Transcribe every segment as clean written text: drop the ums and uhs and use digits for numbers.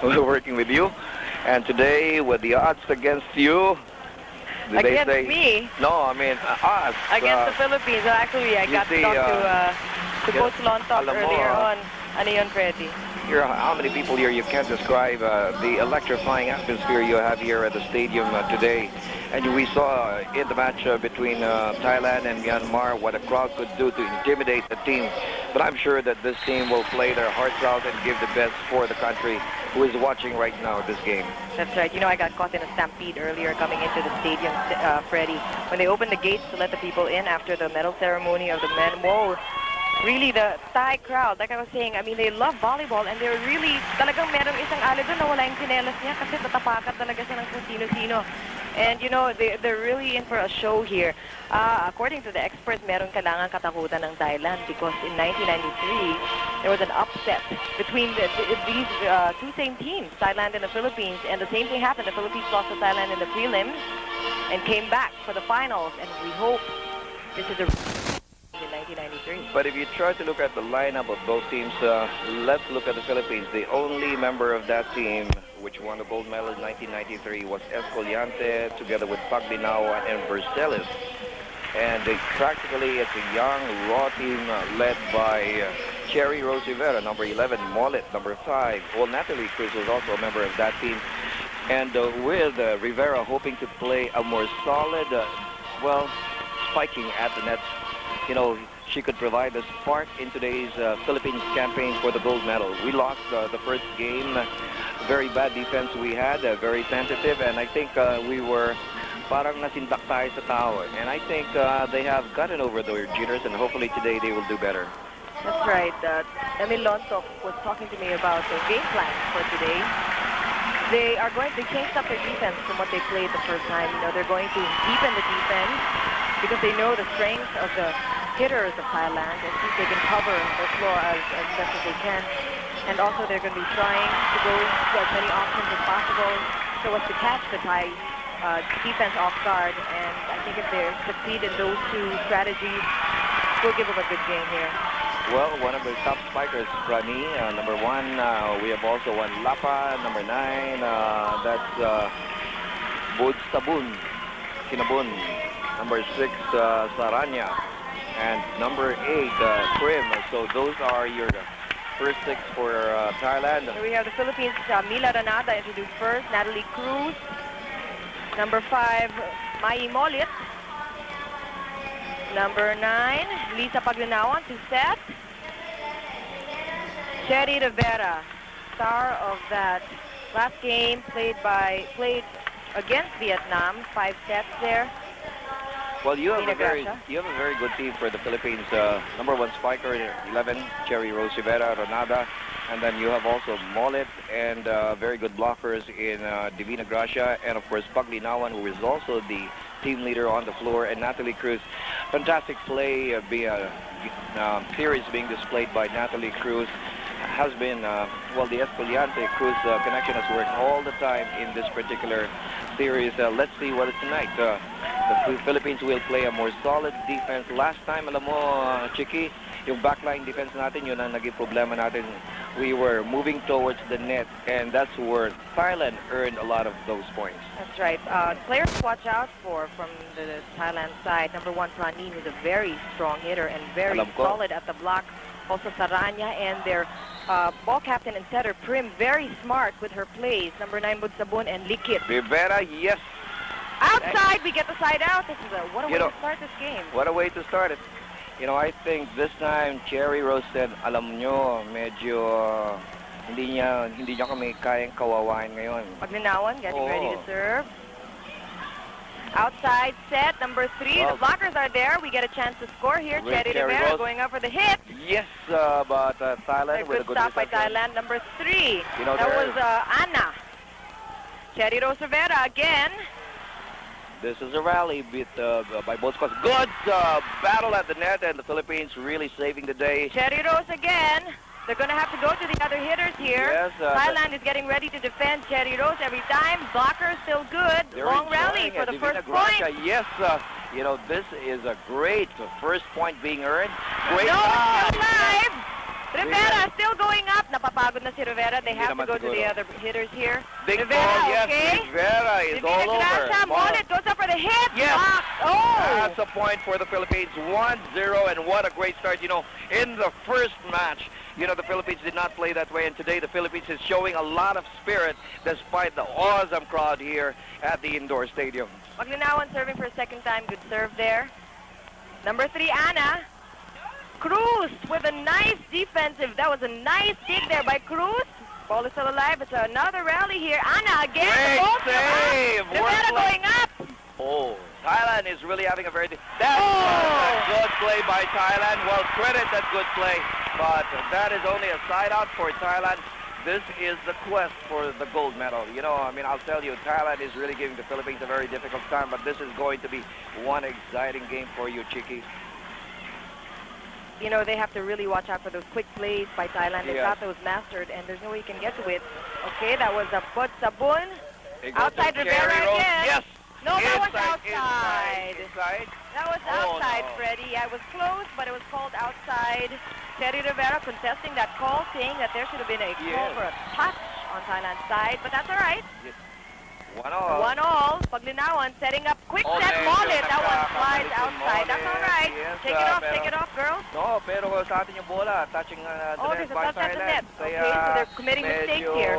working with you. And today, with the odds against you, Against they say, me? No, I mean us. Against the Philippines. Actually, I got to talk to Coach Lontok earlier on. Ano yun, Freddy? Here, how many people here, you can't describe the electrifying atmosphere you have here at the stadium today. And we saw in the match between Thailand and Myanmar what a crowd could do to intimidate the team. But I'm sure that this team will play their hearts out and give the best for the country who is watching right now this game. That's right. You know, I got caught in a stampede earlier coming into the stadium, Freddy. When they opened the gates to let the people in after the medal ceremony of the men, whoa. Really, the Thai crowd, like I was saying, I mean, they love volleyball and they're really, talagang merong isang ali doon na wala yung tsinelas niya kasi tatapakan talaga siya ng kung sino-sino. And, you know, they're really in for a show here. According to the experts, meron kailangan katakutan ng Thailand because in 1993, there was an upset between these two same teams, Thailand and the Philippines, and the same thing happened. The Philippines lost to Thailand in the prelims and came back for the finals, and we hope this is a... in 1993. But if you try to look at the lineup of both teams, let's look at the Philippines. The only member of that team which won the gold medal in 1993 was Escoliante together with Paglinawa and Vercelis. And practically it's a young, raw team led by Cherry Rose Rivera, number 11, Mollet, number 5. Well, Natalie Cruz was also a member of that team. And with Rivera hoping to play a more solid, spiking at the net, you know, she could provide a spark in today's Philippines campaign for the gold medal. We lost the first game. Very bad defense we had, very tentative, and I think we were parang nasindak tayo sa tao. And I think they have gotten over their jitters, and hopefully today they will do better. That's right. Emil Lontok was talking to me about the game plan for today. They changed up their defense from what they played the first time. You know, they're going to deepen the defense because they know the strength of the hitters of Thailand and see if they can cover the floor as best as they can. And also they're going to be trying to go to as many options as possible so as to catch the Thai defense off guard. And I think if they succeed in those two strategies, we'll give them a good game here. Well, one of the top spikers, Prani, number 1. We have also one Lapa, number 9. That's Bud Sabun, Kinabun. Number 6, Saranya. And number 8, Prim. So those are your first 6 for Thailand. So we have the Philippines, Mila Ranada introduced first, Natalie Cruz. Number 5, Mai Molit. Number 9, Lisa Paglinawan to set. Cherry Rivera, star of that last game, played against Vietnam, 5 sets there. Well, you have a very good team for the Philippines. Number 1 spiker, 11, Cherry Rose Rivera, Ronada. And then you have also Mollet and very good blockers in Divina Gracia. And, of course, Paglinawan, who is also the team leader on the floor. And Natalie Cruz. Fantastic play, series being displayed by Natalie Cruz. Has been, the Escoliante Cruz connection has worked all the time in this particular series. Let's see what is tonight. The Philippines will play a more solid defense. Last time, alam mo, Chiki, yung backline defense natin, yun ang naging problema natin. We were moving towards the net, and that's where Thailand earned a lot of those points. That's right. Players to watch out for from the Thailand side. Number 1, Prani, who's a very strong hitter and very solid at the block. Also Saranya and their ball captain and setter, Prim, very smart with her plays. Number 9, Budsabon and Likit. Rivera, yes. Outside, we get the side out. This is what a way to start this game. What a way to start it. You know, I think this time Cherry Rose said, alam nyo, medyo hindi niya kami kayang kawawain ngayon. Paglinawan getting ready to serve. Outside set, number 3. The blockers are there. We get a chance to score here. Cherry Rivera going up for the hit. Yes, but Thailand with a good stop by Thailand. Number 3. You know, that was Anna. Cherry Rose Rivera again. This is a rally by both squads. Good battle at the net, and the Philippines really saving the day. Cherry Rose again. They're going to have to go to the other hitters here. Yes, Thailand is getting ready to defend Cherry Rose every time. Blocker still good. Long rally for the first point. Yes, you know, this is a great first point being earned. Great it's still live. Rivera still going up. Napapagod na si Rivera. They have to naman go to the siguro. other hitters here. Big Rivera, ball, yes. okay. Rivera is all over. Gracia, Molit goes up for the hit. Yes. Oh! That's a point for the Philippines. 1-0, and what a great start. You know, in the first match, you know, the Philippines did not play that way, and today the Philippines is showing a lot of spirit despite the awesome crowd here at the indoor stadium. Maglinawan serving for a second time. Good serve there. Number 3, Ana. Cruz with a nice defensive. That was a nice dig there by Cruz. Ball is still alive. It's another rally here. Ana again. Great save. Rivera going up. Oh, Thailand is really having a very... That's a good play by Thailand. Well, credit that good play. But that is only a side out for Thailand. This is the quest for the gold medal. You know, I mean, I'll tell you, Thailand is really giving the Philippines a very difficult time. But this is going to be one exciting game for you, Chiki. You know, they have to really watch out for those quick plays by Thailand. They Yes. thought that was mastered, and there's no way you can get to it. Okay, that was a Bud Sabun. It goes Outside to Rivera Jerry Rose. again. Yes. No, that was Inside. outside. Inside. That was Oh, outside, no. Freddie. Yeah, it was close, but it was called outside. Terry Rivera contesting that call, saying that there should have been a call Yes. for a touch on Thailand's side, but that's all right. 1-1. 1-1. Paglinawan setting up quick Oh, set medyo Molit. That one slides nagkakamali si outside. That's all Molit. right. Yes, Take it off, girls. No, pero sa atin yung bola, touching Oh, the net there's a by touch at the Thailand. net. Okay, so they're committing mistakes here.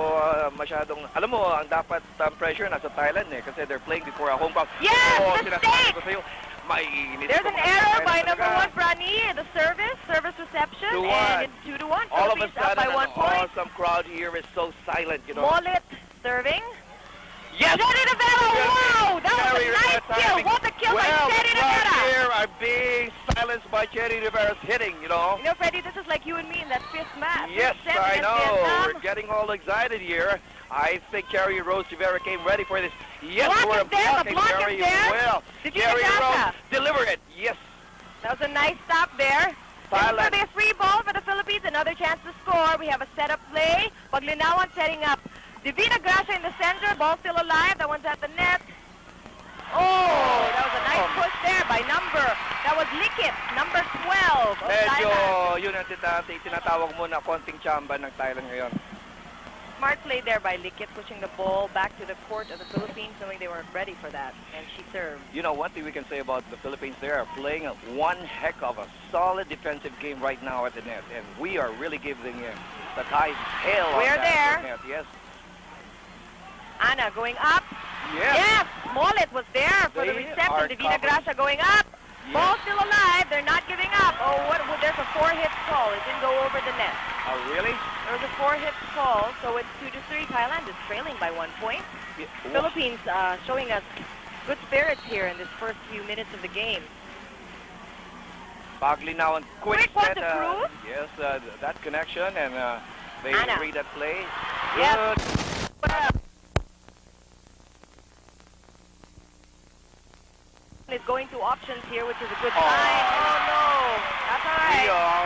Masyadong, alam mo, ang dapat pressure nasa Thailand kasi they're playing before a home crowd. Yes, sinasabi mistake! ko sa'yo, maiinit There's ko an mga error Thailand by number talaga. 1, Brani, the service reception, 2-1. and it's 2-1. All of a Philippines up sudden, by 1 an point. awesome crowd here is so silent, you know. Molit serving. Yes! Jerry Rivera, wow! That was a nice kill. What a kill by Jerry the crowd Rivera. here are being silenced by Jerry Rivera's hitting, you know. You know, Freddie, this is like you and me in that 5th match. Yes, Fifth set I against know. Vietnam. We're getting all excited here. I think Jerry Rose Rivera came ready for this. Yes, Block we're is there, the blocking block is Jerry there. well. Did you Jerry get Rose, that? deliver it. Yes. That was a nice stop there. This is going to be a free ball for the Philippines. Another chance to score. We have a setup play. Paglinawan setting up. Divina Gracia in the center. Ball still alive. That one's at the net. Oh, that was a nice push there by that was Likit, number 12 of Medyo, Thailand. yun ang tinatawag mo na konting chamba ng Thailand ngayon. Smart play there by Likit, pushing the ball back to the court of the Philippines, knowing they weren't ready for that, and she served. You know, one thing we can say about the Philippines, they are playing one heck of a solid defensive game right now at the net, and we are really giving the Thais hell on We're that there. net. Yes. Anna going up. Yes. Yes, Molit was there for the They reception. are Divina covered. Gracia going up. Yes. Ball still alive. They're not giving up. Oh, there's a 4-hit call. It didn't go over the net. Oh, really? There was a 4-hit call, so it's 2-3. Thailand is trailing by 1 point. Yeah. Philippines showing us good spirits here in this first few minutes of the game. Paglinawan, quick Quick one set, to Cruz. yes, that connection, and they Anna. read that play. Yes. Good. Is going to options here, which is a good sign. Oh no, that's all right. 3-all.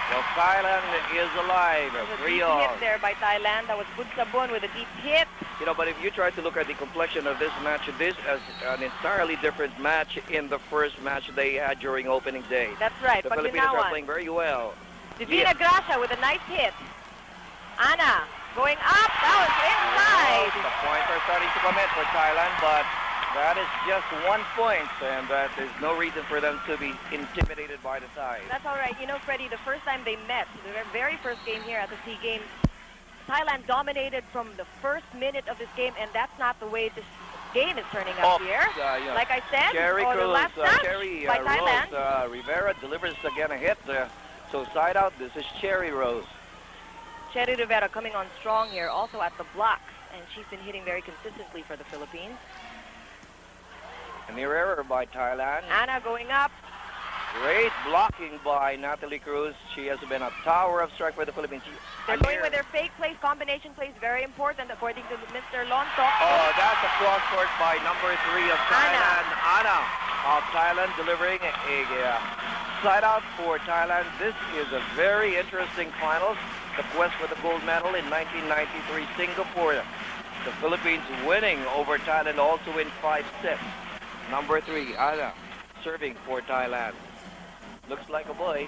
Well, Thailand is alive. There's a deep 3-all. hit there by Thailand. That was Budsabon with a deep hit. You know, but if you try to look at the complexion of this match, this is an entirely different match in the first match they had during opening day. That's right. The Filipinos are Paglinawan. playing very well. Divina Gracia with a nice hit. Anna going up. That was inside. The points are starting to come in for Thailand, but that is just 1 point, and there's no reason for them to be intimidated by the Thais. That's all right. You know, Freddie, the first time they met, the very first game here at the SEA Games, Thailand dominated from the first minute of this game, and that's not the way this game is turning out here. Yeah. Like I said, Jerry or the Cruz, last match Cherry by Thailand. Rose, Rivera delivers again a hit. So side out, this is Cherry Rose. Cherry Rivera coming on strong here, also at the blocks, and she's been hitting very consistently for the Philippines. A near error by Thailand. Anna going up. Great blocking by Natalie Cruz. She has been a tower of strike for the Philippines. They're going with their fake plays, combination plays, very important according to Mr. Lontok. Oh, that's a cross court by number 3 of Thailand. Anna of Thailand delivering a side out for Thailand. This is a very interesting finals. The quest for the gold medal in 1993 Singapore. The Philippines winning over Thailand also in 5 sets. Number 3, Anna, serving for Thailand. Looks like a boy.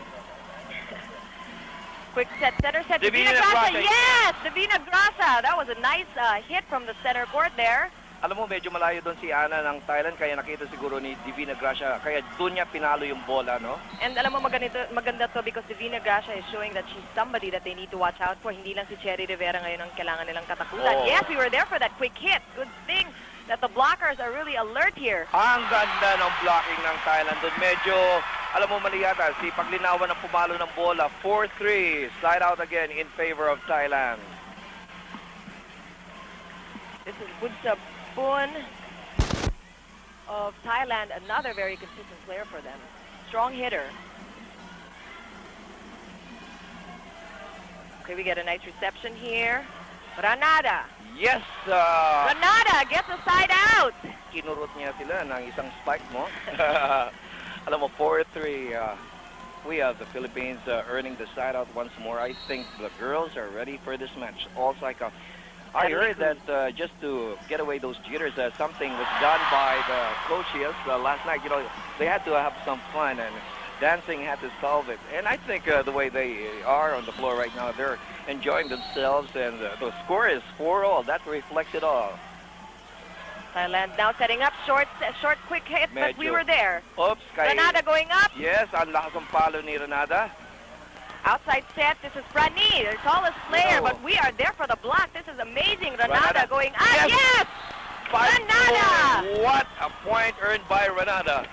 Quick set, center set. Divina Gracia, Gracia. yes! Divina Gracia. That was a nice hit from the center court there. Alam mo, medyo malayo doon si Ana ng Thailand, kaya nakita siguro ni Divina Gracia, kaya doon niya pinalo yung bola, no? And alam mo, maganda to because Divina Gracia is showing that she's somebody that they need to watch out for. Hindi lang si Cherry Rivera ngayon ang kailangan nilang katakutan. Oh. Yes, we were there for that quick hit. Good thing that the blockers are really alert here. Ang ganda ng blocking ng Thailand doon. Medyo, alam mo mali yata, si Paglinawan ang pumalo ng bola. 4-3, slide out again in favor of Thailand. This is Budsabun of Thailand, another very consistent player for them. Strong hitter. Okay, we get a nice reception here. Granada. Yes! Granada gets a side out. Kinurot niya sila ng isang spike mo. Alam mo, 4-3. We have the Philippines earning the side out once more. I think the girls are ready for this match. All cycle. I heard that just to get away those jitters, something was done by the coaches last night. You know, they had to have some fun, and dancing had to solve it. And I think the way they are on the floor right now, they're enjoying themselves, and the score is 4-all. That reflects it all. Thailand now setting up short quick hit, but we were there. Oops, Granada going up. Yes, ang lakas ng palo ni Granada. Outside set, this is Prani, their tallest player, but we are there for the block. This is amazing. Granada going up. Yes! Granada! What a point earned by Granada.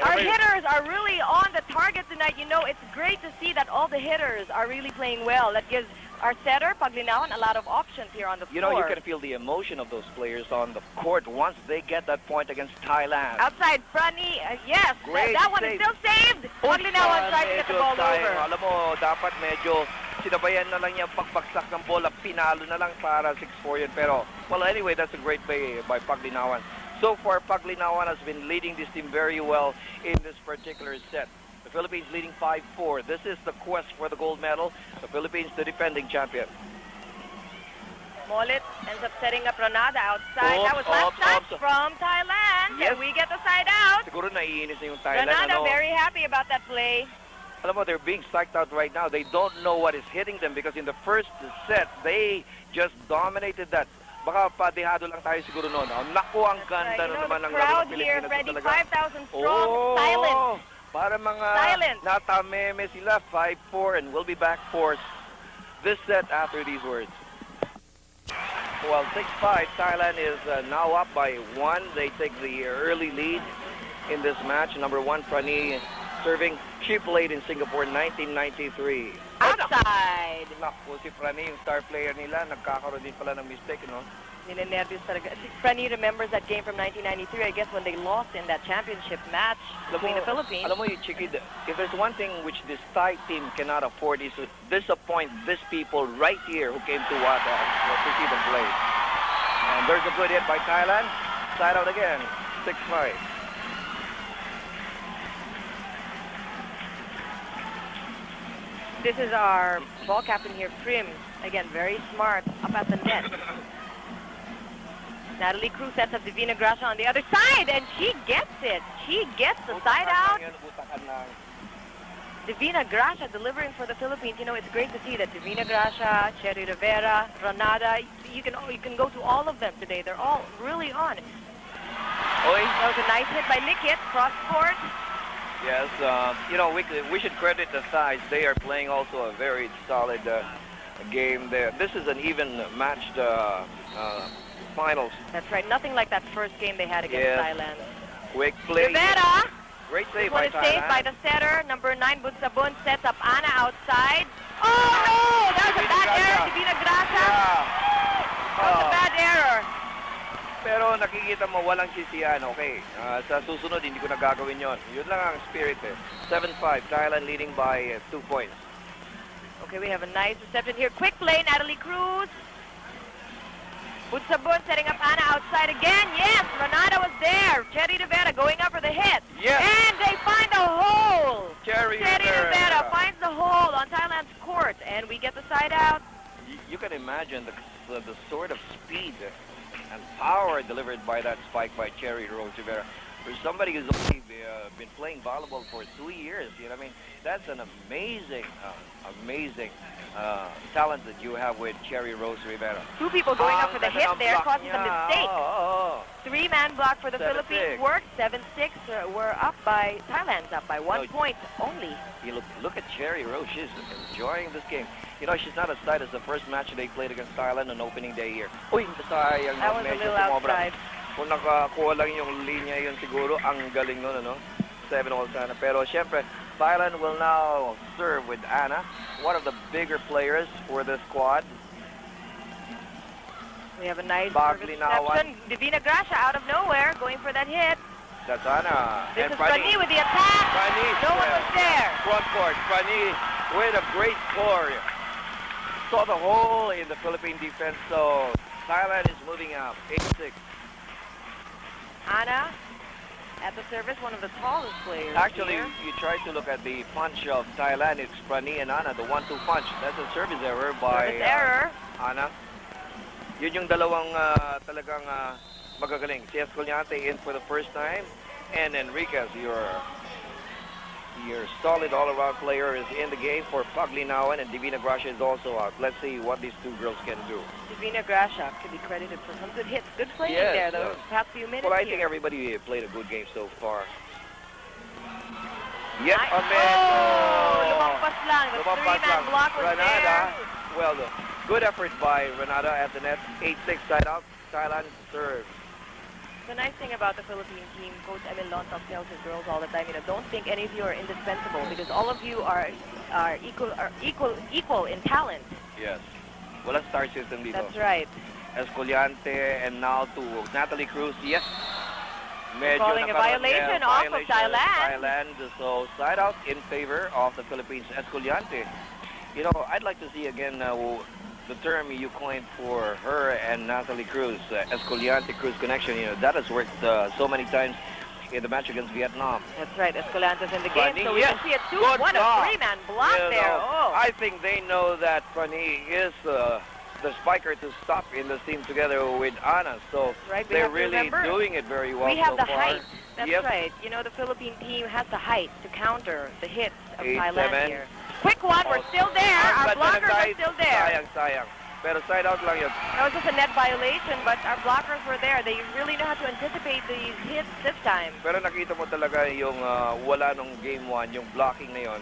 Our hitters are really on the target tonight. You know, it's great to see that all the hitters are really playing well. That gives our setter, Paglinawan, a lot of options here on the floor. You know, you can feel the emotion of those players on the court once they get that point against Thailand. Outside, Prani, yes, Great that one is save. still saved. Paglinawan trying to get the ball over. Alam mo, dapat medyo sinabayan na lang niya pagbagsak ng bola. Pinalo na lang para 6-4 yun. Pero, well, anyway, that's a great play by Paglinawan. So far, Paglinawan has been leading this team very well in this particular set. The Philippines leading 5-4. This is the quest for the gold medal. The Philippines, the defending champion. Molit ends up setting up Granada outside. That was last touch from Thailand. Yes. And we get the side out. Siguro naiinis na yung Thailand. Granada very happy about that play. Alam mo, they're being psyched out right now. They don't know what is hitting them because in the first set, they just dominated that. Baka padehado lang tayo siguro noon. Naku, ang ganda na naman ng crowd here, Freddy, 5,000 strong, silent. Para mga silent. natameme sila, 5-4, and we'll be back for this set after these words. Well, 6-5, Thailand is now up by 1. They take the early lead in this match. Number 1, Prani, serving. She played in Singapore 1993. Outside. Naku, si Prani, yung star player nila, nagkakaroon din pala ng mistake, no? Ninenervyos talaga. Prani remembers that game from 1993, I guess, when they lost in that championship match between the Philippines. Alam mo, Chiki, if there's one thing which this Thai team cannot afford is to disappoint these people right here who came to see them play. And there's a good hit by Thailand. Side out again, 6-5. This is our ball captain here, Prim. Again, very smart, up at the net. Natalie Cruz sets up Divina Gracia on the other side, and she gets it. She gets the side out. Divina Gracia delivering for the Philippines. You know, it's great to see that Divina Gracia, Cherry Rivera, Granada, you can go to all of them today. They're all really on. That was a nice hit by Nikit, cross court. Yes, you know, we should credit the Thais. They are playing also a very solid game there. This is an even matched finals. That's right. Nothing like that first game they had against Thailand. Quick play. Rivera. Great save by Thailand. Saved by the setter. Number 9, Budsabun, sets up Ana outside. Oh, no! That was a bad error. Divina Gracia. That was a bad error. Pero nakikita mo, walang sisiyan. Okay, sa susunod, hindi ko na gagawin yon. Yun lang ang spirit eh. 7-5, Thailand leading by 2 points. Okay, we have a nice reception here. Quick play, Natalie Cruz. Budsabun setting up Ana outside again. Yes, Granada was there. Cherry Rivera going up for the hit. Yes. And they find a hole. Cherry Rivera finds the hole on Thailand's court. And we get the side out. You can imagine the sort of speed and power delivered by that spike by Cherry Rivera. For somebody who's only been playing volleyball for 2 years, you know what I mean? That's an amazing, amazing talent that you have with Cherry Rose Rivera. Two people going up for the hit there, causing a mistake. Oh. Three-man block for the 7-6. Philippines worked. 7-6. We're up by, Thailand's up by 1 point only. You look at Cherry Rose. She's enjoying this game. You know, she's not as tight as the first match they played against Thailand on opening day here. Uy, sayang. That was a little outside. Kung nakakuha lang yung linya yun siguro, ang galing nun, ano? 7-all sana. Pero syempre, Thailand will now serve with Anna, one of the bigger players for the squad. We have a nice service reception. Divina Gracia out of nowhere, going for that hit. That's Anna. This is Prani with the attack. No one was there. Front court. Prani with a great score. Saw the hole in the Philippine defense, so Thailand is moving up. 8-6. Anna at the service, one of the tallest players. Actually, here. you try to look at the punch of Thailand. It's Prani and Anna, the 1-2 punch. That's a service error by Anna. Yun yung dalawang talagang magagaling. Si Escoliante in for the first time, and Enriquez, your solid all-around player, is in the game for Paglinawan, and Divina Gracia is also out. Let's see what these two girls can do. Divina Gracia could be credited for some good hits. Good playing there, though, past few minutes. Well, I here. think everybody played a good game so far. Yep, lumampas lang. The three-man block was Renata, there. well, good effort by Renata at the net. 8-6 side out. Thailand serve. The nice thing about the Philippine team, Coach Emil Lontok tells his girls all the time, don't think any of you are indispensable because all of you are equal in talent. Yes. Walang star system dito. That's right. Escoliante and now to Natalie Cruz. Yes. Calling a violation off of Thailand. So side out in favor of the Philippines. Escoliante. You know, I'd like to see again the term you coined for her and Natalie Cruz, Escoliante Cruz connection. You know, that has worked so many times in the match against Vietnam. That's right. Escolante's in the game, so we yes. can see a what a three-man block there. I think they know that Prani is the spiker to stop in the team together with Anna. So they're really doing it very well. We have so the far. height. That's right. You know, the Philippine team has the height to counter the hits of Thailand here. Quick one, we're still there. Our blockers are still there. Sayang. Pero side out lang yun. That was just a net violation, but our blockers were there. They really know how to anticipate these hits this time. Pero nakita mo talaga yung wala nung game 1, yung blocking na yun.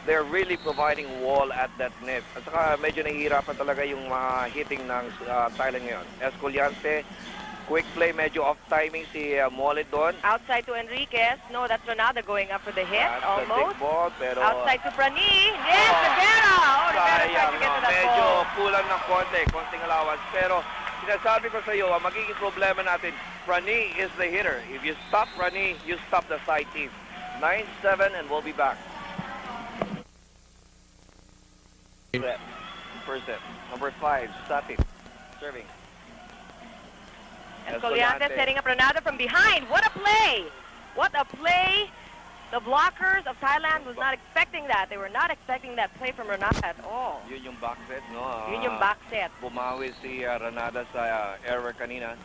They're really providing wall at that net. At saka medyo nahihirapan talaga yung mga hitting ng Thailand ngayon. Escoliante, quick play, medyo off timing si Molet doon. Outside to Enriquez. No, that's Renata going up for the hit. That's almost. A big ball, pero outside to Prani. Yes, Rivera. Rivera tried to get to that medyo ball. kulang ng konting allowance. Pero sinasabi ko sa iyo, ang magiging problema natin, Prani is the hitter. If you stop Prani, you stop the side team. 9-7 and we'll be back. First set. Number 5, Satin, serving. Escoliante setting up Renata from behind. What a play! What a play! The blockers of Thailand was not expecting that. They were not expecting that play from Renata at all. Yun yung back set, no? Yun yung back set. Bumawi si Renata sa error kanina.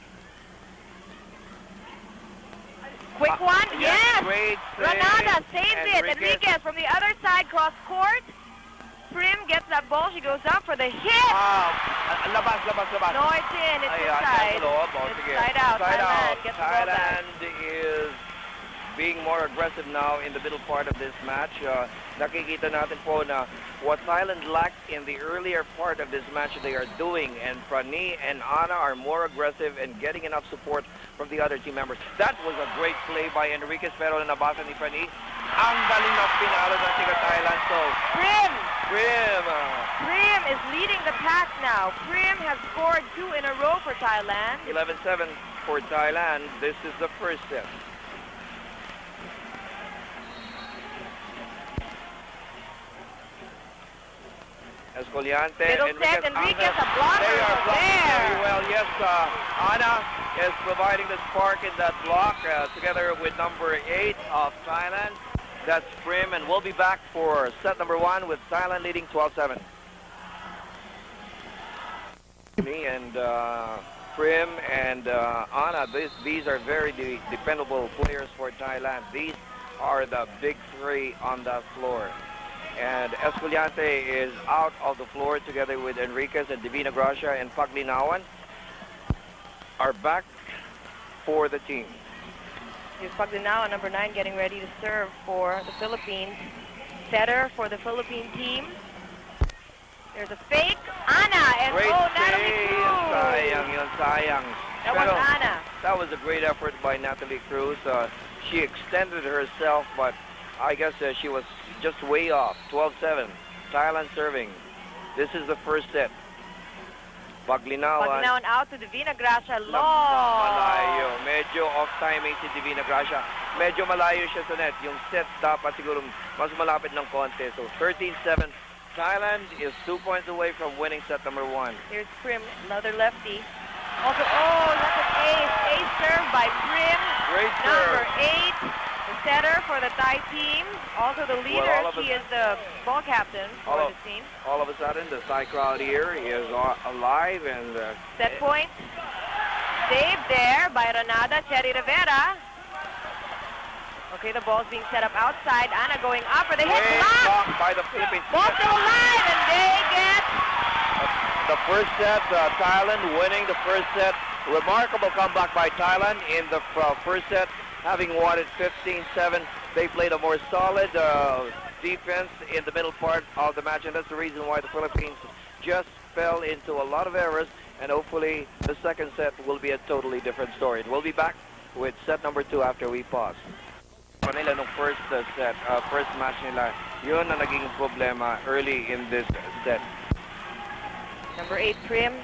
Quick one, yes! Great save. Renata saves it. Enriquez from the other side, cross court. Prim gets that ball. She goes up for the hit. Labas. No, it's in. It's inside. It's side out. Thailand gets the ball back. Is being more aggressive now in the middle part of this match. Nakikita natin po na what Thailand lacked in the earlier part of this match they are doing, and Prani and Anna are more aggressive and getting enough support from the other team members. That was a great play by Enriquez, pero nabasa ni Prani. Ang galing na pinalo ng Tiga Thailand. So Prim is leading the pack now. Prim has scored 2 in a row for Thailand. 11-7 for Thailand. This is the first set. Escoliante, Enriquez, a blocker. They are blocking very well. Yes, Anna is providing the spark in that block together with number 8 of Thailand. That's Prim, and we'll be back for set number 1 with Thailand leading 12-7. And Prim and Anna, these are very dependable players for Thailand. These are the big three on that floor. And Escoliante is out of the floor together with Enriquez and Divina Gracia and Paglinawan are back for the team. Here's Paglinawan, number 9, getting ready to serve for the Philippines. Setter for the Philippine team. There's a fake. Anna and Great Natalie save. Cruz. Sayang yun, sayang. That was Anna. That was a great effort by Natalie Cruz. She extended herself, but I guess she was just way off. 12-7. Thailand serving. This is the first set. Paglinawan out to Divina Gracia. Long. Malayo. Medyo off-timing si Divina Gracia. Medyo malayo siya sa net. Yung set dapat siguro mas malapit ng konti. So 13-7. Thailand is 2 points away from winning set number 1. Here's Prim, another lefty. Also, that's an ace. Ace serve by Prim. Great Number serve. 8, the setter for the Thai team. Also the leader, she is the ball captain for the team. All of a sudden, the Thai crowd here is alive and... Set point. Saved there by Renata Cherry Rivera. Okay, the ball's being set up outside. Anna going up for the hit. Blocked by the Philippines. Ball still alive, and they get... The first set, Thailand winning the first set. Remarkable comeback by Thailand in the first set, having won it 15-7. They played a more solid defense in the middle part of the match, and that's the reason why the Philippines just fell into a lot of errors, and hopefully the second set will be a totally different story. We'll be back with set number 2 after we pause. Nila nung first set, first match nila, yun na naging problema early in this set. Number 8, Prim,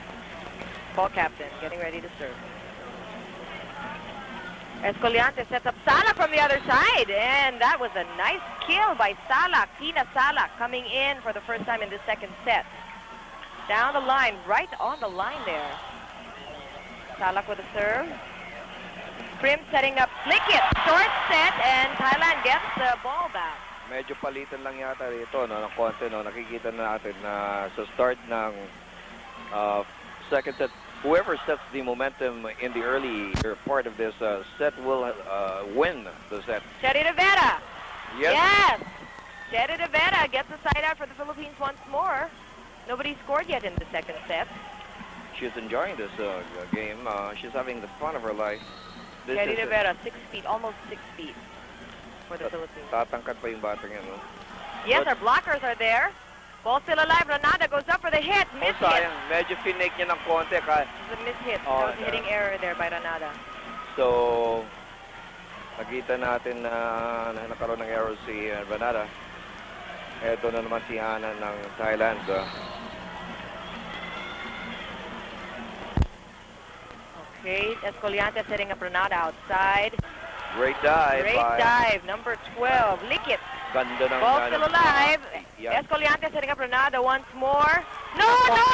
ball captain, getting ready to serve. Escoliante sets up Salak from the other side, and that was a nice kill by Salak. Tina Salak coming in for the first time in the second set. Down the line, right on the line there. Salak with a serve. Prim setting up Lickit, short set, and Thailand gets the ball back. Medyo palitan lang yata rito, no, ng konti, no. Nakikita na natin na sa start ng second set, whoever sets the momentum in the early part of this set will win the set. Cherry Rivera. Yes. Cherry Rivera gets the side out for the Philippines once more. Nobody scored yet in the second set. She's enjoying this game. She's having the fun of her life. Cherry Rivera, 6 feet, almost 6 feet for the Philippines. Tatangkat pa yung batang yan, no? Yes, our blockers are there. Ball still alive. Renata goes up for the hit. Miss hit. Medyo finake niya ng konti. It's a miss hit. That was a hitting error there by Renata. So, nakita natin na nakaroon ng error si Renata. Ito na naman si Hana ng Thailand. Okay, Escoliante setting up Renata outside. Great dive. Great dive. Number 12, Lickit. Ganda ng ball still alive. Escoliante setting up Renata once more. No,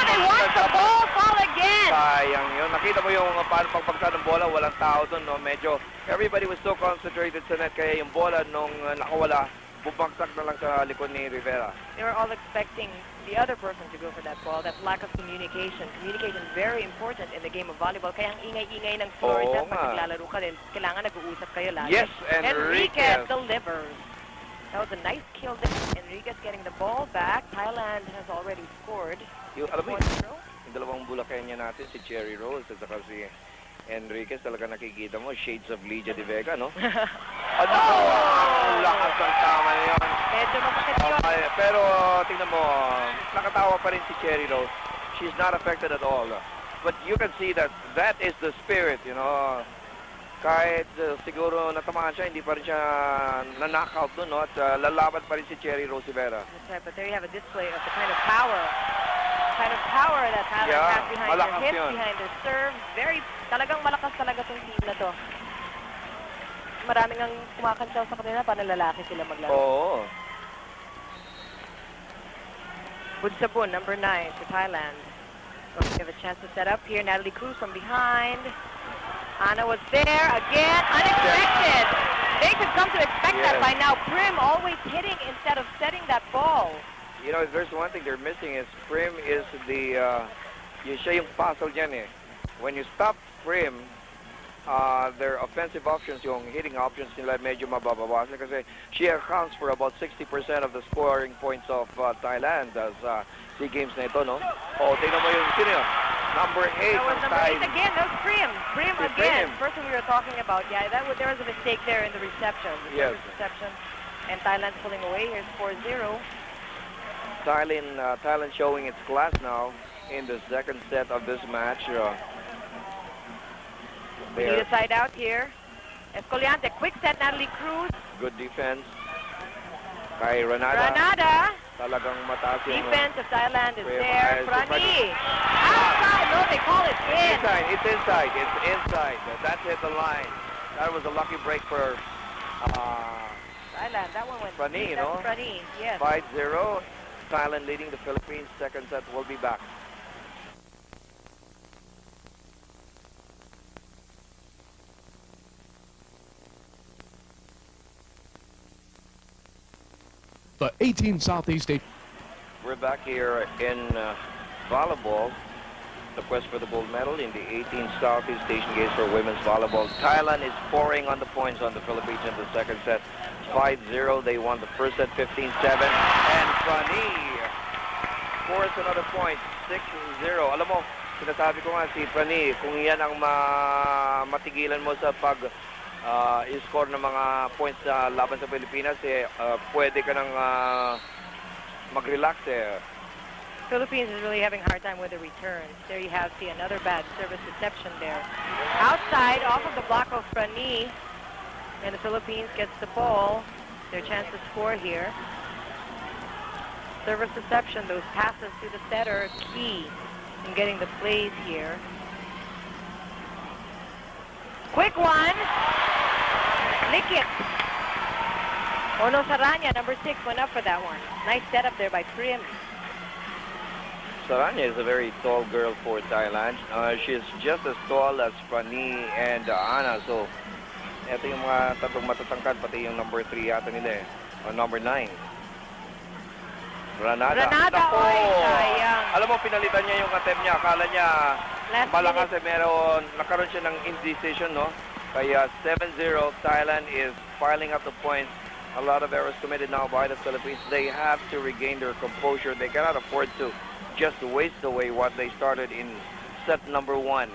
they want the ball fall again. Sayang yun. Nakita mo yung paano pagpagsa ng bola, walang tao doon, no? Medyo, everybody was so concentrated sa net, kaya yung bola nung nakawala, bumagsak na lang sa likod ni Rivera. They were all expecting the other person to go for that ball. That lack of communication. Communication is very important in the game of volleyball. Kaya ang ingay-ingay ng floor set pag naglalaro ka din, kailangan nag-uusap kayo lagi. Yes, Enriquez delivers. That was a nice kill there. Enriquez getting the ball back. Thailand has already scored. Alam mo, yung dalawang Bulakenyo natin, si Cherry Rose at saka si Enriquez, talaga nakikita mo, shades of Lydia de Vega, no? Ang lakas ng tama na yun. Medyo masakit yun. Pero tingnan mo, nakatawa pa rin si Cherry Rose. She's not affected at all. But you can see that that is the spirit, you know. Kahit siguro natamaan siya, hindi pa rin siya na-knockout doon, no? At lalaban pa rin si Cherry Rose Rivera. That's right, but there you have a display of the kind of power that Thailand has behind their hits, behind their serve. Talagang malakas talaga itong team na to. Maraming ang kumakansaw sa kanila, paano lalaki sila maglaro. Oo. Budsabun, number 9 for Thailand. Going to give a chance to set up here. Natalie Cruz from behind. Anna was there again. Unexpected. They could come to expect that by now. Prim always hitting instead of setting that ball. You know, if there's one thing they're missing is Prim is the, siya yung puzzle dyan eh. when you stop Prim, their offensive options, yung hitting options nila medyo mababawasan kasi she accounts for about 60% of the scoring points of Thailand as SEA Games na ito, no? Oh, tingnan mo yung sino yun? Number 8 That was ng number Thai. 8 again. That was Prim. Prim Si again. Prim. First one we were talking about. Yeah, there was a mistake there in the reception. Yes. Reception. And Thailand pulling away. Here's 4-0. Thailand showing its class now in the second set of this match. We need a side out here. Escoliante, quick set, Natalie Cruz. Good defense. Kay Renata. Granada. Talagang mataas yung Defense of Thailand is Prim. there. Frani. Outside. No, they call it in. Inside. It's inside. It's inside. That's hit the line. That was a lucky break for Thailand. That one went. Frani, you That's know. Frani. Yes. 5-0. Thailand leading the Philippines. Second set will be back. The 18 Southeast Asia. We're back here in volleyball. The quest for the gold medal in the 18 Southeast Asian Games for women's volleyball. Thailand is pouring on the points on the Philippines in the second set. 5-0. They won the first set 15-7. And Frani scores another point. 6-0. Alam mo, sinasabi ko nga si Frani, kung yan ang matigilan mo sa i-score ng mga points sa laban sa Pilipinas, pwede ka nang mag-relax Philippines is really having a hard time with the returns. There you have, another bad service reception there. Outside, off of the block of Frani, and the Philippines gets the ball. Their chance to score here. Service reception, those passes to the setter, key in getting the plays here. Quick one. Lick it. Ono Saranya, number 6, went up for that one. Nice setup there by Prim. Saranya is a very tall girl for Thailand. She's just as tall as Frani and Ana. So, ito yung mga tatlong matatangkad, pati yung number 3 yata nila o number 9. Granada. Oy, sayang. Alam mo, pinalitan niya yung attempt niya. Akala niya Last malakas minute. nagkaroon siya ng indecision, no? Kaya 7-0, Thailand is piling up the points. A lot of errors committed now by the Philippines. They have to regain their composure. They cannot afford to just waste away what they started in set number 1.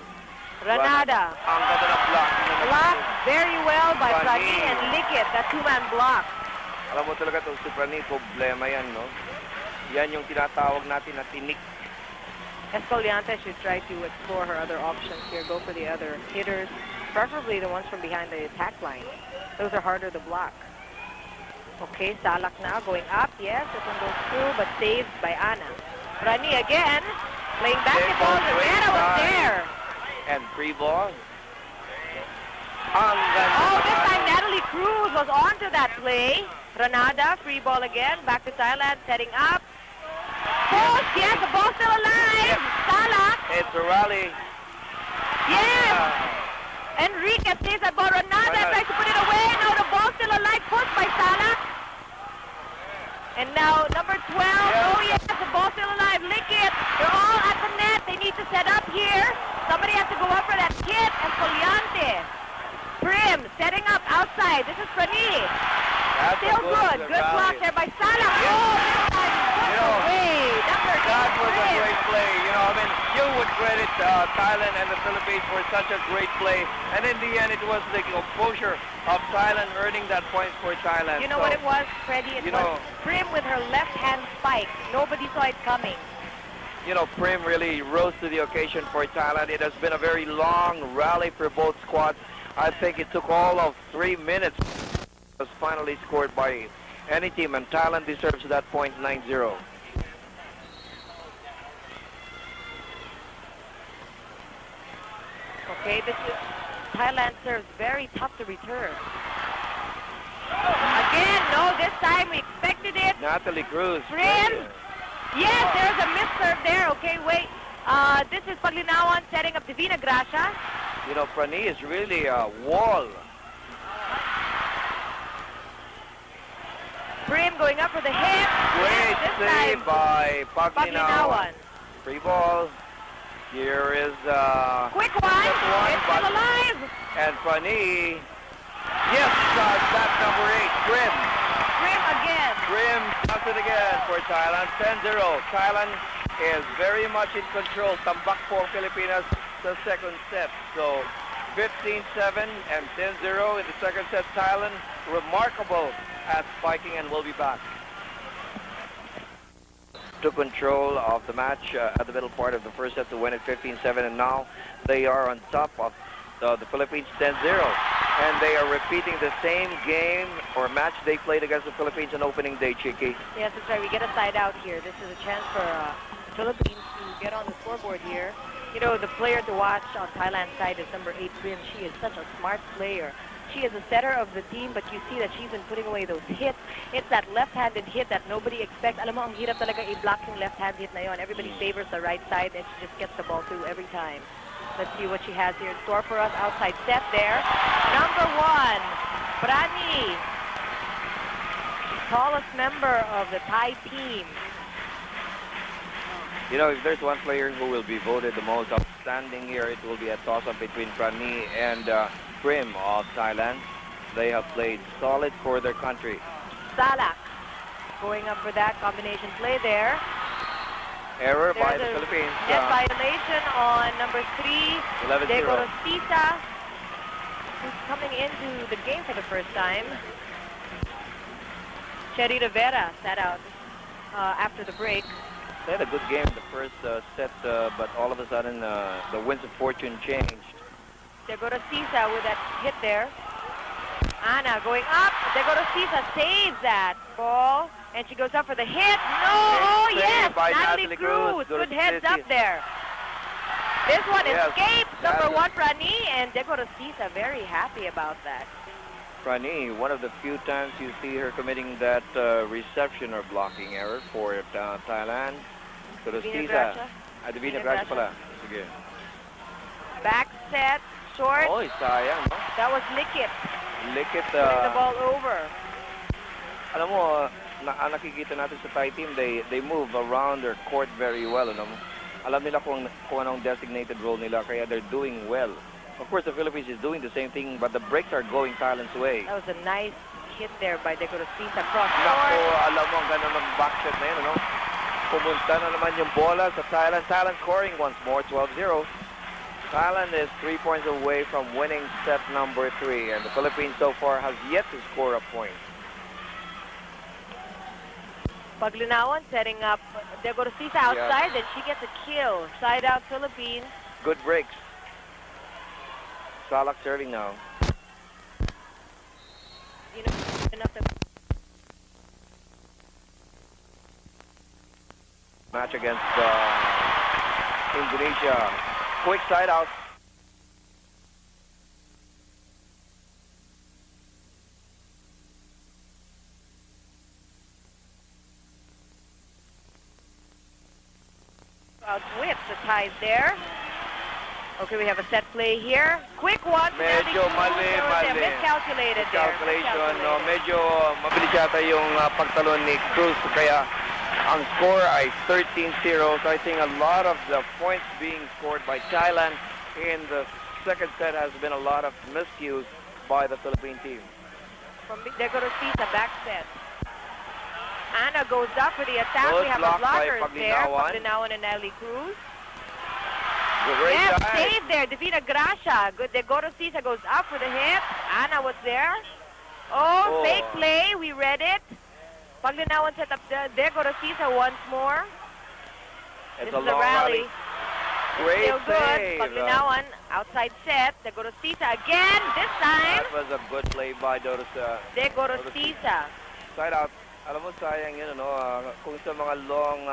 Granada. Ang ganda ng block. Blocked very well by Frani and Lickit, that two-man block. Alam mo talaga itong si Frani, problema yan, no? Yan yung tinatawag natin na tinik. Escoliante should try to explore her other options here, go for the other hitters, preferably the ones from behind the attack line. Those are harder to block. Okay, Salak now going up, yes, this one goes through, but saved by Ana. Frani again, playing basketball, Rivera was there. And free ball. Oh, this time Natalie Cruz was onto that play. Granada, free ball again, back to Thailand, setting up. Post, yes, the ball's still alive. Salak. It's a rally. Yes. Enrique saves that ball. Granada tries to put it away. No, the ball's still alive. Pushed by Salak. And now number 12. Oh, yes, the ball's still alive. Lick it. They're all at the net. They need to set up here. Somebody has to go up for that hit. Escoliante. Prim setting up outside. This is Frani. Still good. Good block there by Salak. Oh, this time pushed away. That was a great play. You know, I mean, you would credit Thailand and the Philippines for such a great play. And in the end, it was the composure of Thailand earning that point for Thailand. You know what it was, Freddie? It was Prim with her left hand spike. Nobody saw it coming. You know, Prim really rose to the occasion for Thailand. It has been a very long rally for both squads. I think it took all of 3 minutes. It was finally scored by any team, and Thailand deserves that point 9-0. Okay, this is Thailand serves very tough to return. Again, no, this time we expected it. Natalie Cruz. Prim. Yes, there's a misserve there. Okay, wait. This is Paglinawan setting up Divina Gracia. You know, Frani is really a wall. Prim going up for the hit. Great yes, this save time by Paglinawan. Free ball. Here is Quick one! It's still alive! And Pani, yes, that's number 8, Grim. Grim again. Grim does it again for Thailand, 10-0. Thailand is very much in control. Tambak po ang Pilipinas sa second set. So 15-7 and 10-0 in the second set. Thailand remarkable at spiking and will be back. Took control of the match at the middle part of the first set to win it 15-7, and now they are on top of the Philippines 10-0. And they are repeating the same game or match they played against the Philippines on opening day, Chiki. Yes, that's right. We get a side out here. This is a chance for the Philippines to get on the scoreboard here. You know, the player to watch on Thailand's side is number 8, Grim. She is such a smart player. She is the setter of the team, but you see that she's been putting away those hits. It's that left-handed hit that nobody expects. Alam mo, ang hirap talaga i-block yung left-hand hit na yon. Everybody favors the right side, and she just gets the ball through every time. Let's see what she has here in store for us. Outside set there. Number 1, Brani. Tallest member of the Thai team. You know, if there's one player who will be voted the most outstanding here, it will be a toss-up between Prani and Prim of Thailand. They have played solid for their country. Salak going up for that combination play there. Error by There's the Philippines. Net violation on number 3, 11-0. Degorostisa, who's coming into the game for the first time. Cherry Rivera sat out after the break. They had a good game the first set, but all of a sudden the winds of fortune changed. Degorostisa with that hit there. Ana going up. Degorostisa saves that ball. And she goes up for the hit. No! Oh, yes! Natalie Cruz. Good heads up there. This one escapes. Number 1, Prani. And Degorostisa very happy about that. Prani, one of the few times you see her committing that reception or blocking error for Thailand. Degorostisa. Divina Gracia pala. Sige. Back set. Short. Oy, sayang, no? That was Likit. Likit. Putting the ball over. Alam mo, nakikita natin sa Thai team, they move around their court very well. Alam nila kung anong designated role nila, kaya they're doing well. Of course, the Philippines is doing the same thing, but the breaks are going Thailand's way. That was a nice hit there by Degorostisa cross Naku, court. alam mo, ang gano'n ng backshot na yun, Pumunta na naman yung bola sa Thailand. Thailand scoring once more, 12-0. Thailand is 3 points away from winning set number 3, and the Philippines so far has yet to score a point. Paglinawan setting up Degorostisa outside, and she gets a kill. Side out Philippines. Good breaks. Salak serving now. You know, enough to Match against Indonesia. Quick side out. Outwit the ties there. Okay, we have a set play here. Quick one. Medyo mali. Miscalculated there. Calculation, no? Medyo mabilis yata yung pagtalon ni Cruz. Kaya ang score ay 13-0. So I think a lot of the points being scored by Thailand in the second set has been a lot of miscues by the Philippine team. From Degorostisa, back set. Ana goes up for the attack. Good We have block a blocker by there. Paglinawan. Paglinawan and Natalie Cruz. Great Yes, dive. save there. Divina Gracia. Good. Degorostisa goes up for the hit. Ana was there. Oh, fake play. We read it. Paglinawan set up Degorostisa once more. It's This a is a long rally. Great Still good. save. Paglinawan outside set. Degorostisa again. This time. That was a good play by Degorostisa. Side out. Alam mo, sayang yun, kung sa mga long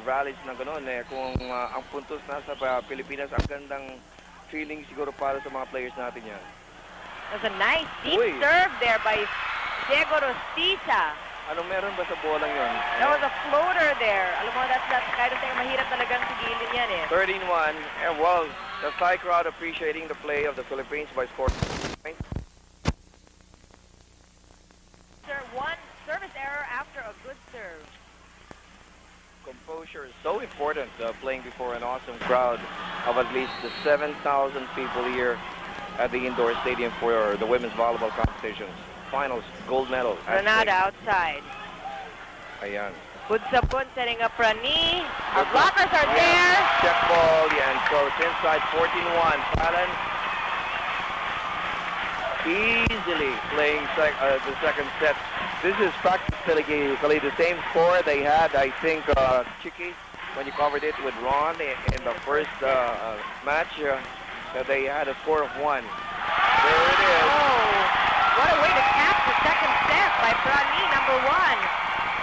rallies na gano'n, kung ang puntos nasa Pilipinas, ang gandang feeling siguro para sa mga players natin yan. That was a nice deep serve there by Degorostisa. Ano meron ba sa bolang yun? That was a floater there. Alam mo, that's that kind of thing. Mahirap talagang sigilin yan 13-1. And well, the Thai crowd appreciating the play of the Philippines by scoring. Sir, one service error after a good serve. Composure is so important, playing before an awesome crowd of at least 7,000 people here at the indoor stadium for the women's volleyball competitions. Finals, gold medal. Granada outside. Ayan. Budsabun setting up for a knee. Our blockers are there. Check ball, and so it's inside 14-1. Thailand easily playing the second set. This is practically the same score they had, I think, Chiki, when you covered it with Ron in the first match. They had a score of 1. There it is. Oh, what a way to cap the second set by Prani, number 1.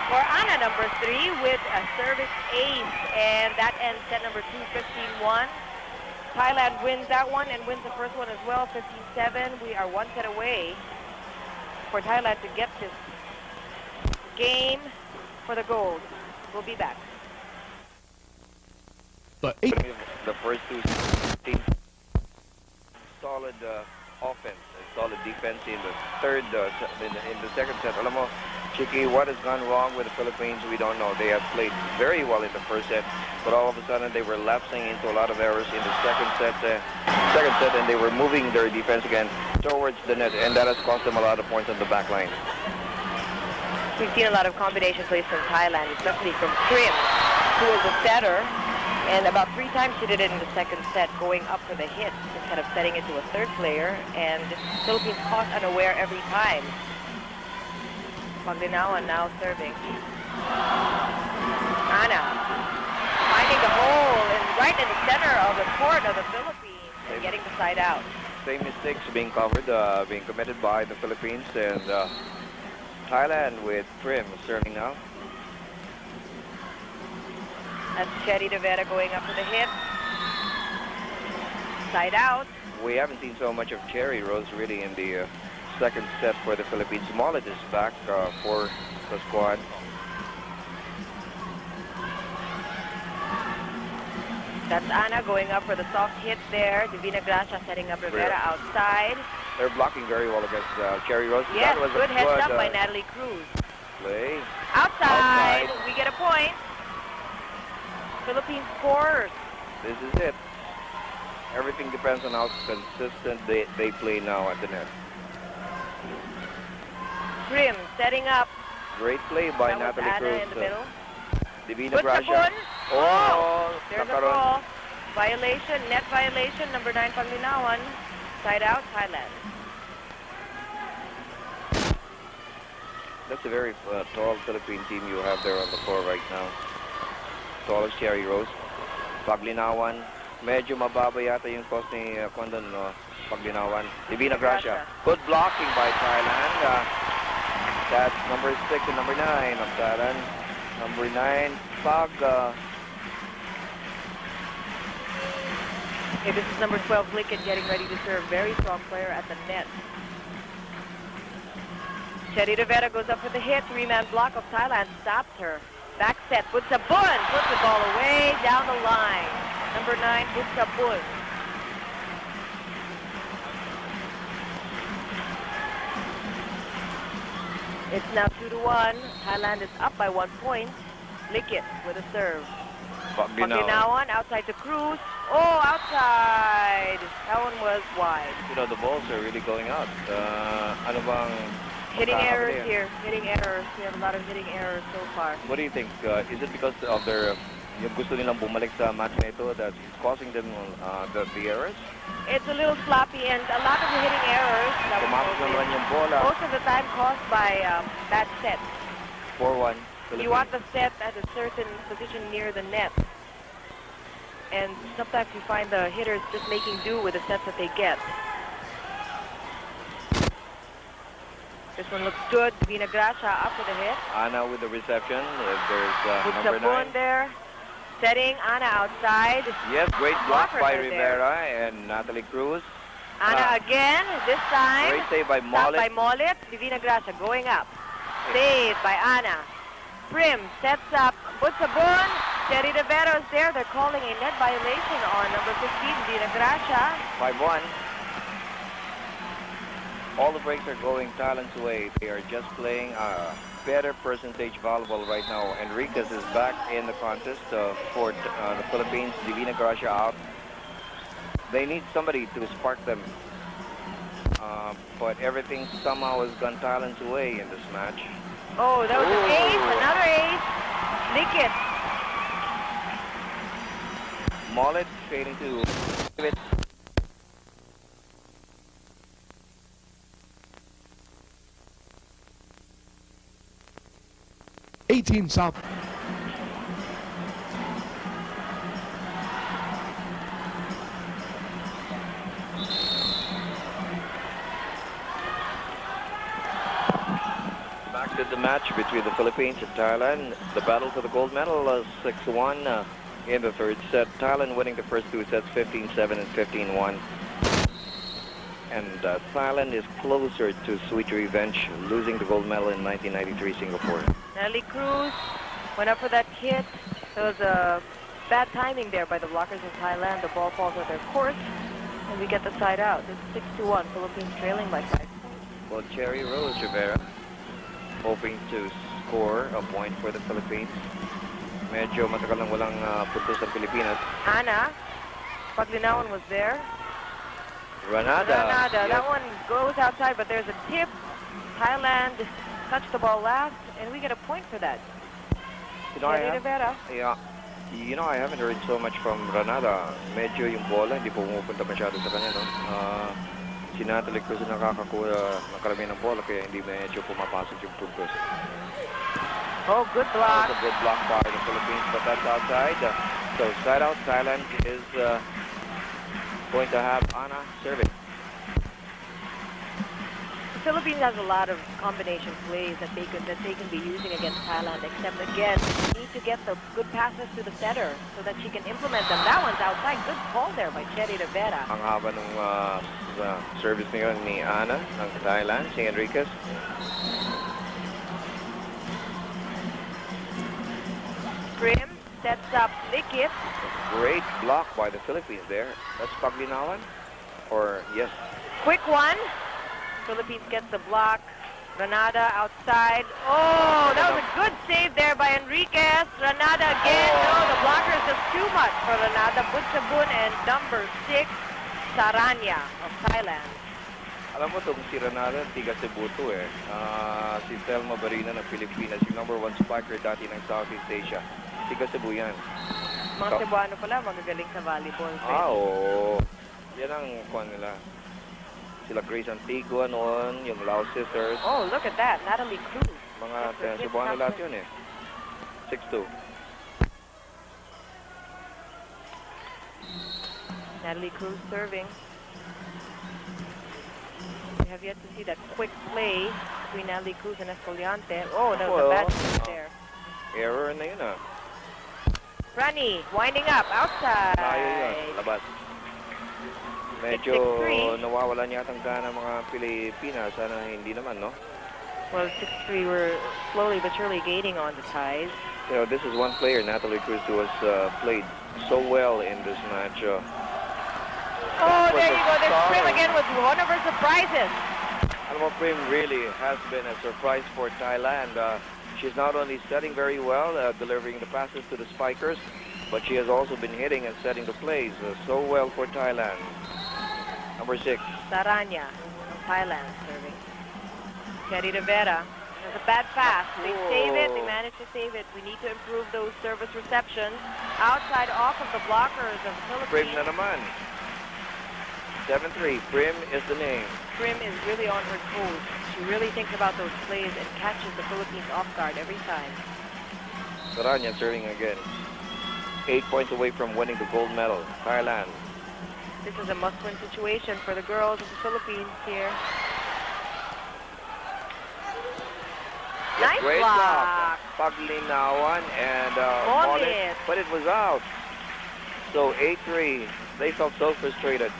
For Anna, number 3, with a service ace. And that ends set number 2, 15-1. Thailand wins that one and wins the first one as well, 15-7. We are one set away for Thailand to get this game for the gold. We'll be back. The first two teams, solid offense and solid defense in the third, in the second set. Alam mo, Chiki, what has gone wrong with the Philippines, we don't know. They have played very well in the first set, but all of a sudden they were lapsing into a lot of errors in the second set, and they were moving their defense again towards the net, and that has cost them a lot of points on the back line. We've seen a lot of combination plays from Thailand, especially from Trim, who was a setter, and about 3 times she did it in the second set, going up for the hit instead of setting it to a third player, and Philippines caught unaware every time. Paglinawan now serving. Anna finding the hole right in the center of the court of the Philippines and getting the side out. Same mistakes being covered, being committed by the Philippines, and Thailand with Prim serving now. That's Cherry De Vera going up for the hit. Side out. We haven't seen so much of Cherry Rose really in the second set for the Philippines. Mollet is back for the squad. That's Anna going up for the soft hit there. Divina Gracia setting up Rivera outside. They're blocking very well against Cherry Rose. Yes, that was good a heads good, up by Natalie Cruz. Play. Outside. We get a point. Philippines scores. This is it. Everything depends on how consistent they play now at the net. Prim setting up. Great play by That was Natalie Anna Cruz. in the middle. Divina Gracia. Oh, there's a ball. Violation, net violation, number 9 Paglinawan. Side out, Thailand. That's a very tall Philippine team you have there on the floor right now. Tall as Cherry Rose. Paglinawan. Medyo mababa yata yung cost ni Condon Paglinawan. Divina Gracia. Good blocking by Thailand. That's number 6 and number 9 of Thailand. Number 9, Pag. Okay, this is number 12, Lickett, getting ready to serve. Very strong player at the net. Cherry Rivera goes up for the hit. 3-man block of Thailand stops her. Back set, Butsabun puts the ball away down the line. Number 9, Butsabun. It's now 2-1. Thailand is up by 1 point. Lickett with a serve. Paglinawan outside to Cruz. Oh, outside. That one was wide. You know, the balls are really going out. Ano bang Hitting errors here. Hitting errors. We have a lot of hitting errors so far. What do you think? Is it because of their yung gusto nilang bumalik sa match na ito that's causing them the errors? It's a little sloppy and a lot of the hitting errors that Pumasok naman yung bola. most of the time caused by bad sets. 4-1. You want the set at a certain position near the net. And sometimes you find the hitters just making do with the sets that they get. This one looks good. Divina Gracia up for the hit. Anna with the reception. There's number 9. there. Setting Anna outside. Yes, great block by right Rivera and Natalie Cruz. Anna again, this time. Great save by Stopped Mollet. by Mollet. Divina Gracia going up. Saved by Anna. Prim sets up Butsabun. Cherry Rivera is there. They're calling a net violation on number 15, Divina Gracia. 5-1. All the breaks are going Thailand's way. They are just playing better percentage volleyball right now. Enriquez is back in the contest for the Philippines. Divina Gracia out. They need somebody to spark them. But everything somehow has gone Thailand's way in this match. Oh, that was an ace, another ace. Lick it. Mollet failing to give it. South. Back to the match between the Philippines and Thailand. The battle for the gold medal is 6-1 in the third set. Thailand winning the first two sets 15-7 and 15-1. And Thailand is closer to sweet revenge, losing the gold medal in 1993 Singapore. Natalie Cruz went up for that hit. There was a bad timing there by the blockers in Thailand. The ball falls at their court, and we get the side out. It's 6-1, Philippines trailing by 5. Well, Cherry Rose Rivera hoping to score a point for the Philippines. Medyo matagal nang walang puntos sa Pilipinas. Ana Paglinawan was there. Ranada. Yes. That one goes outside, but there's a tip. Thailand touched the ball last, and we get a point for that. You know, I haven't heard so much from Ranada. Medyo yung bola, hindi po pumupunta masyado sa kanya, no? Si Natalie Cruz nakakakuha ng karamihan ng bola, kaya hindi medyo pumapasok yung puntos. Oh, good block. That's a good block by the Philippines, but that's outside. So side out, Thailand is going to have Ana serving. The Philippines has a lot of combination plays that they can be using against Thailand, except again, they need to get the good passes to the setter so that she can implement them. That one's outside. Good call there by Cherry Rivera. Ang haba nung service ngayon ni Ana ng Thailand, si Enriquez. Prim sets up Likit. Great block by the Philippines there. That's Paglinawan? Or, yes. Quick one. Philippines gets the block. Granada outside. Oh, that was a good save there by Enriquez. Granada again. No, the blocker is just too much for Granada. Butchabun and number 6, Saranya of Thailand. Alam mo itong si Ranada, tiga Cebuto eh. Si Telma Barina ng Pilipinas, yung number 1 spiker dati ng Southeast Asia. Tiga Cebu yan. Mga Cebuano pala, magagaling sa volleyball. Oo. Yan ang kuha nila. Sila Grace Antigua noon, yung Lao Sisters. Oh, look at that. Natalie Cruz. Mga Cebuano lahat yun eh. 6-2. Natalie Cruz serving. We have yet to see that quick play between Natalie Cruz and Escoliante. Oh, that was a bad move there. Error na yun ah. Rani, winding up, outside. Layo yun, labas. Medyo nawawalan yata ang gana mga Pilipinas. Sana hindi naman, no? Well, 6-3, we're slowly but surely gaining on the ties. You know, this is one player, Natalie Cruz, who has played so well in this match. Oh, there you go. There's Prim again with one of her surprises. Alam mo, Prim really has been a surprise for Thailand. She's not only setting very well, delivering the passes to the spikers, but she has also been hitting and setting the plays so well for Thailand. Number 6. Saranya from Thailand serving. Cherry Rivera. There's a bad pass. They save it. They manage to save it. We need to improve those service receptions. Outside off of the blockers of the Philippines. Prim na naman. 7-3. Prim is the name. Prim is really on her toes. She really thinks about those plays and catches the Philippines off guard every time. Saranya serving again. 8 points away from winning the gold medal. Thailand. This is a must-win situation for the girls of the Philippines here. Nice Great block. Paglinawan and Mollet. but it was out. So 8-3. They felt so frustrated.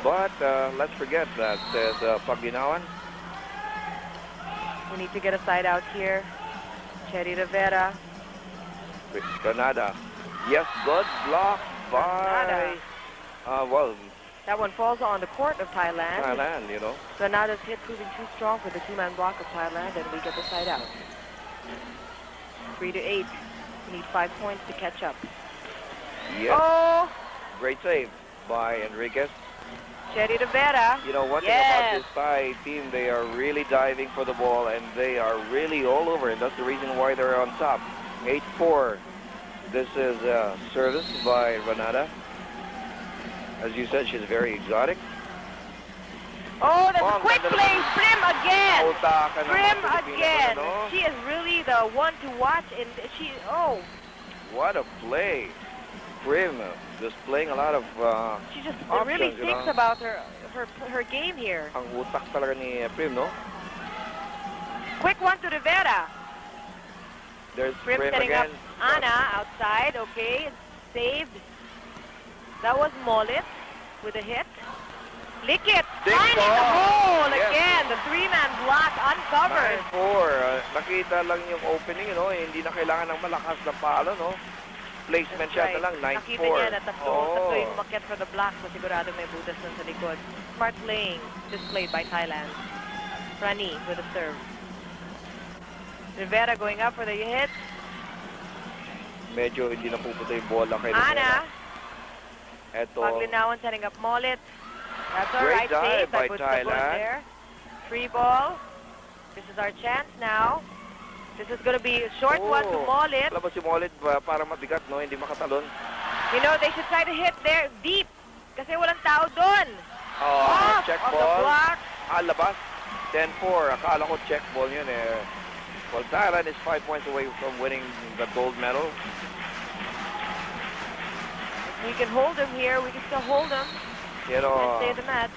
But let's forget that, says Paglinawan. We need to get a side out here. Cherry Rivera. Granada. Yes, good block by, well, That one falls on the court of Thailand. Thailand, you know. Granada's hit proving too strong for the two-man block of Thailand, and we get the side out. 3-8. We need 5 points to catch up. Yes. Oh! Great save by Enriquez. Cherry Rivera. You know, one thing about this Thai team, they are really diving for the ball, and they are really all over, and that's the reason why they're on top. 8-4. This is service by Granada. As you said, she's very exotic. Oh, that's a quick play. Prim again. Prim again. No? She is really the one to watch, and she, oh. What a play. Prim displaying a lot of she just options, really you thinks know? about her game here. Ang utak talaga ni Prim, no? Quick one to Rivera. There's Prim Prim setting again. up Ana outside. Okay, saved. That was Mollet with a hit. Lick it. Finding the hole again. The three-man block uncovered. 9-4. Nakita lang yung opening, you know? Hindi na kailangan ng malakas na palo, no? Placement shot na lang, 9-4. Nakita niya na tatlo yung umakyat for the block. So sigurado may butas nun sa likod. Smart playing. Displayed by Thailand. Rani with a serve. Rivera going up for the hit. Medyo hindi na pupunta yung bola kay Ana. Eto. Paglinawan setting up Mollet. That's all Great right. dive Save. by That puts the ball Thailand. there. Free ball. This is our chance now. This is going to be a short one to Mollet. Alam mo si Mollet parang mabigat, no? Hindi makatalon. You know, they should try to hit there deep. Kasi walang tao doon. Check of ball. the block. Labas. 10-4. Akala ko check ball yun eh. Well, Thailand is 5 points away from winning the gold medal. We can hold him here. We can still hold him. You know, And stay the match.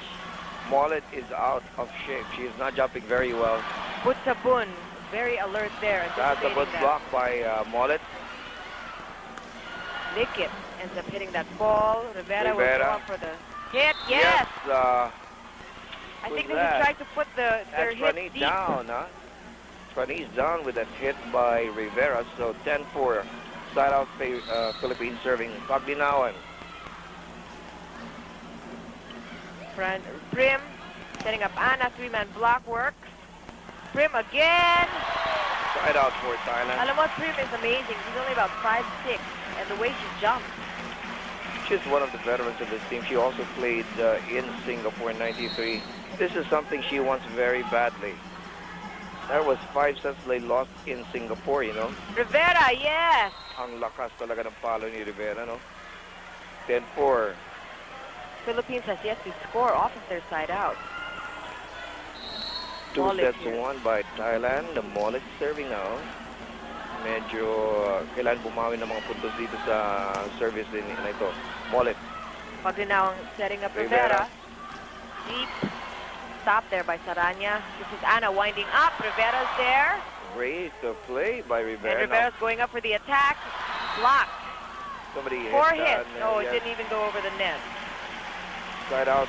Mollet is out of shape. She is not jumping very well. Butsabun, very alert there. That's a good block by Mollet. Lickett ends up hitting that ball. Rivera will go up for the hit. Yes. I think they should try to put their hit deep. Down, huh? Trani's down with that hit by Rivera. So 10-4. Side out Philippines serving Paglinawan. Prim setting up Ana. Three-man block works. Prim again. Side out for Thailand. Alam mo, Prim is amazing. She's only about 5'6", and the way she jumps. She's one of the veterans of this team. She also played in Singapore in '93. This is something she wants very badly. That was 5 sets they lost in Singapore, you know. Rivera, yes. Ang lakas talaga ng palo ni Rivera, no? 10-4. Philippines has yet to score off of their side out. 2 Mollet sets here. won by Thailand. The Mollet serving now. Medyo kailangan bumawi ng mga puntos dito sa service din na ito. Mollet. Paglinawan setting up Rivera. Deep. Stop there by Saranya. This is Ana winding up. Rivera's there. Great play by Rivera. And Rivera's going up for the attack. Blocked. Somebody 4 hit hits. No, it yes. didn't even go over the net. Side out.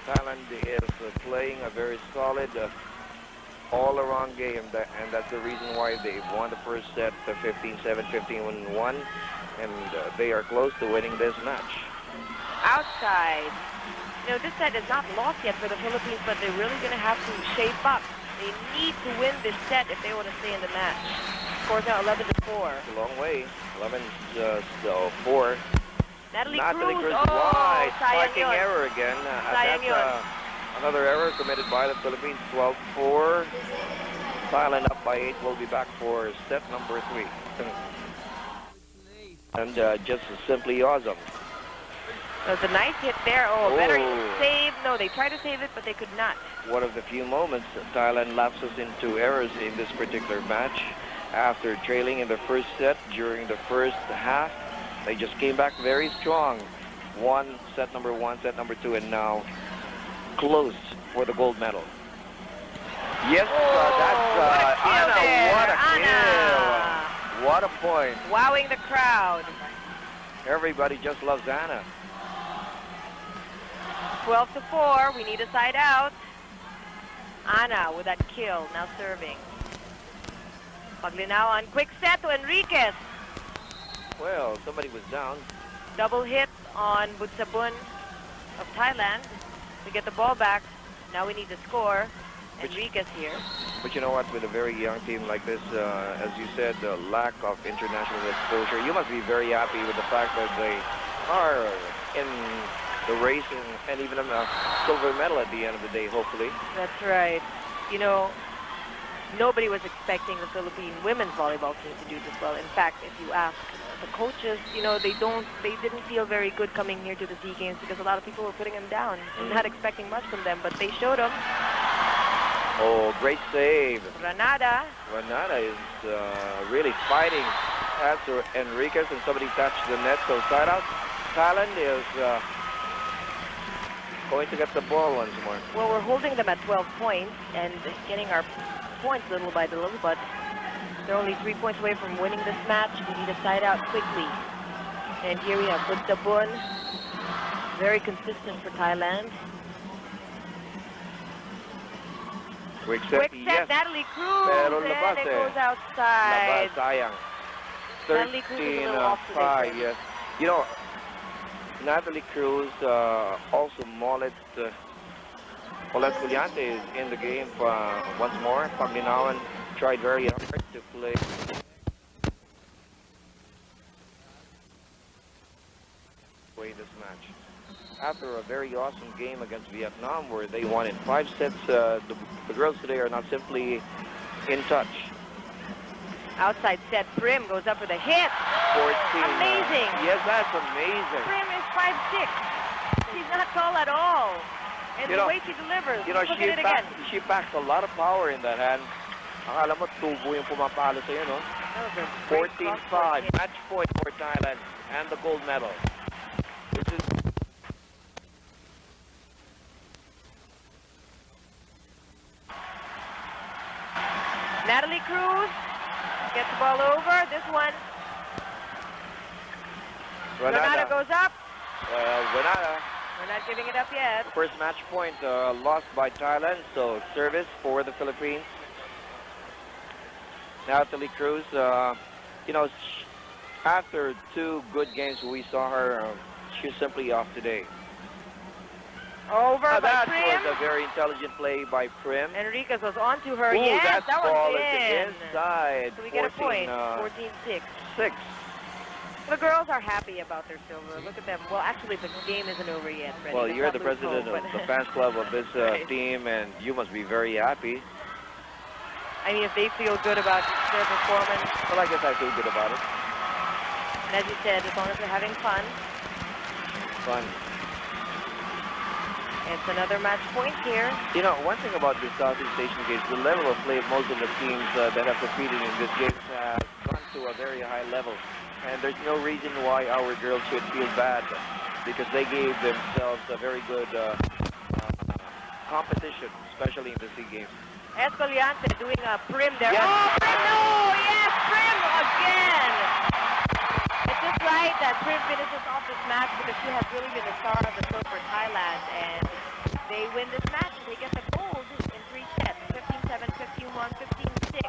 Thailand is playing a very solid all-around game, and that's the reason why they won the first set 15-7, 15-1, and they are close to winning this match. Outside. You know, this set is not lost yet for the Philippines, but they're really going to have to shape up. They need to win this set if they want to stay in the match. Scores now 11-4. It's a long way. 11-4. Natalie Cruz Cruz. wide. Sayang Spiking yun. error again. Sayang yun. Another error committed by the Philippines. 12-4. Thailand up by 8. We'll be back for set number 3. And just simply awesome. It was a nice hit there. Better save. No, they tried to save it, but they could not. One of the few moments Thailand lapses into errors in this particular match. After trailing in the first set during the first half, they just came back very strong. Set number 1, set number 2, and now close for the gold medal. Yes, that's Ana. What a kill. What a point. Wowing the crowd. Everybody just loves Ana. 12-4. We need a side out. Ana with that kill. Now serving. Paglinawan. Quick set to Enriquez. Well, somebody was down. Double hit on Butsabun. of Thailand. We get the ball back. Now we need to score. Enriquez here. But you know what? With a very young team like this, as you said, the lack of international exposure, you must be very happy with the fact that they are in the race and even a silver medal at the end of the day, hopefully. That's right. You know, nobody was expecting the Philippine women's volleyball team to do this well. In fact, if you ask the coaches, you know, they didn't feel very good coming here to the SEA Games because a lot of people were putting them down and not expecting much from them, but they showed them. Oh, great save. Granada is really fighting after Enriquez, and somebody touched the net, so side out. Thailand is going to get the ball once more. Well, we're holding them at 12 points and getting our points little by little, but they're only 3 points away from winning this match. We need to side out quickly. And here we have Buntabun, very consistent for Thailand. Quick set, yes. Natalie Cruz, Pero and labas it goes outside. Labas, sayang. Natalie Cruz is a little off today. 13-5, yes. You know, Natalie Cruz also Molet Escoliante is in the game once more. Paglinawan tried very hard to play. This match. After a very awesome game against Vietnam where they won in 5 sets, the girls today are not simply in touch. Outside set, Prim goes up with a hit. 14. Amazing. Yes, that's amazing. Prim is 5'6". She's not tall at all. And the way she delivers, you know, look at it again. She packs a lot of power in that hand. Akala mo, tubo yung pumapalo sa'yo, no? 14-5. Match point for Thailand and the gold medal. This is... Natalie Cruz gets the ball over. This one. Granada goes up. Well, Granada. We're not giving it up yet. First match point lost by Thailand, so service for the Philippines. Natalie Cruz, you know, after 2 good games we saw her, she's simply off today. Over by that Prim. was a very intelligent play by Prim. Enriquez was onto her. Ooh, yes, that ball was is in. Inside. So we get a point. 14-6. 6. The girls are happy about their silver. Look at them. Well, actually, the game isn't over yet, Freddie. Well, Let's you're not the lose president hope, of the fans club of this right. team, and you must be very happy. I mean, if they feel good about their performance. Well, I guess I feel good about it. And as you said, as long as they're having fun. Fun. It's another match point here. You know, one thing about the Southeast Asian Games, the level of play of most of the teams that have competed in this game has gone to a very high level. And there's no reason why our girls should feel bad because they gave themselves a very good competition, especially in the SEA Games. Escoliante doing a Prim there. Yes. Oh, Prim, no! Yes, Prim again! It's just right that Prim finishes off this match because she has really been the star of the show for Thailand. And they win this match. They get the gold in 3 sets. 15-7, 15-1, 15-6.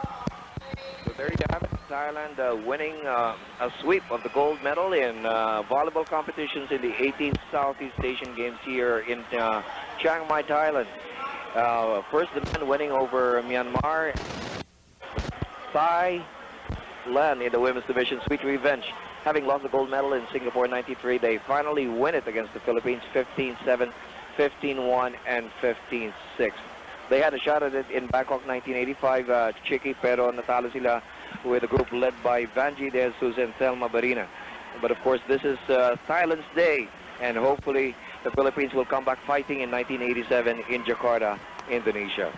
So there you have it. Thailand winning a sweep of the gold medal in volleyball competitions in the 18th Southeast Asian Games here in Chiang Mai, Thailand. First, the men winning over Myanmar. Thailand in the women's division, sweet revenge. Having lost the gold medal in Singapore 93, they finally win it against the Philippines 15-7, 15-1, and 15-6. They had a shot at it in Bangkok 1985, Chiki, pero natalo sila with a group led by Vanji De Jesus and Thelma Barina. But of course, this is Thailand's day, and hopefully the Philippines will come back fighting in 1987 in Jakarta, Indonesia.